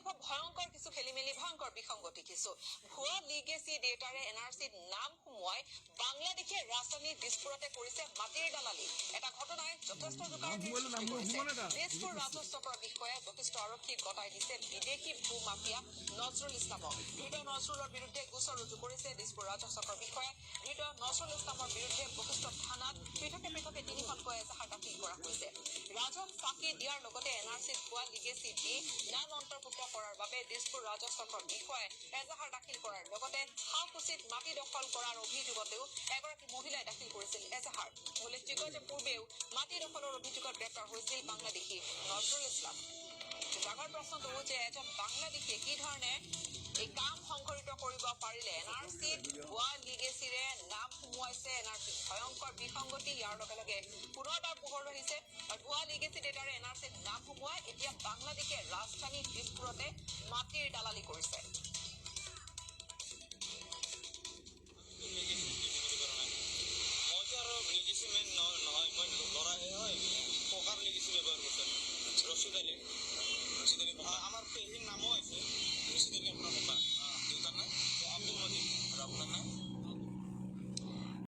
সম্ভৱ ভয়ংকৰ কিছু খেলিমেলি ভয়ংকৰ বিসংগতি কিছু ভুৱা লিগেসি ডেটাৰে এনআৰচিত নাম সোমোৱাই বাংলাদেশে ৰাজধানী দিছপুৰতে কৰিছে মাটিৰ দালালি এটা ঘটনাই যথেষ্ট দিছপুৰ ৰাজস্বকৰ বিষয়ে যথেষ্ট আৰক্ষীক গতাই দিছে বিদেশী ভূ মাফিয়া নজৰুল ইছলামক ধৃত নজৰুলৰ বিৰুদ্ধে গোচৰ ৰুজু কৰিছে দিছপুৰ ৰাজস্বকৰ বিষয়ে ধৃত নজৰুল ইছলামৰ বিৰুদ্ধে বশিষ্ঠ থানাত পৃথকে পৃথকে 3খনকৈ এজাহাৰ দাখিল কৰা হৈছে ৰাজক ফাঁকি দিয়াৰ লগতে এনআৰচিত ভুৱা লিগেসি দি নাম অন্তৰ্ভুক্ত কৰাৰ বাবে দিছপুৰ ৰাজস্বকৰ বিষয়ে এজাহাৰ দাখিল কৰাৰ লগতে হাওকুচিত মাটি দখল কৰাৰ অভিযোগতেও এগৰাকী মহিলাই দাখিল কৰিছিল এজাহাৰ উল্লেখযোগ্য যে পূৰ্বেও মাটি দখলৰ অভিযোগত গ্ৰেপ্তাৰ হৈছিল বাংলাদেশী নজৰুল ইছলাম ডাঙৰ প্ৰশ্নটো যে এজন বাংলাদেশীয়ে কি ধৰণে এই কাম সংঘটিত কৰিব পাৰিলে এনআৰচিত ভুৱা লিগেচিৰে নাম সোমোৱাইছে এনআৰচিত ভয়ংকৰ বিসংগতি ইয়াৰ লগে লগে পুনৰবাৰ পোহৰ আহিছে আৰু ভুৱা লিগেচি ডেটাৰে এনআৰচিত নাম সোমোৱাই এতিয়া বাংলাদেশে ৰাজধানী দিছপুৰতে মাটিৰ দালালি কৰিছে আমাৰ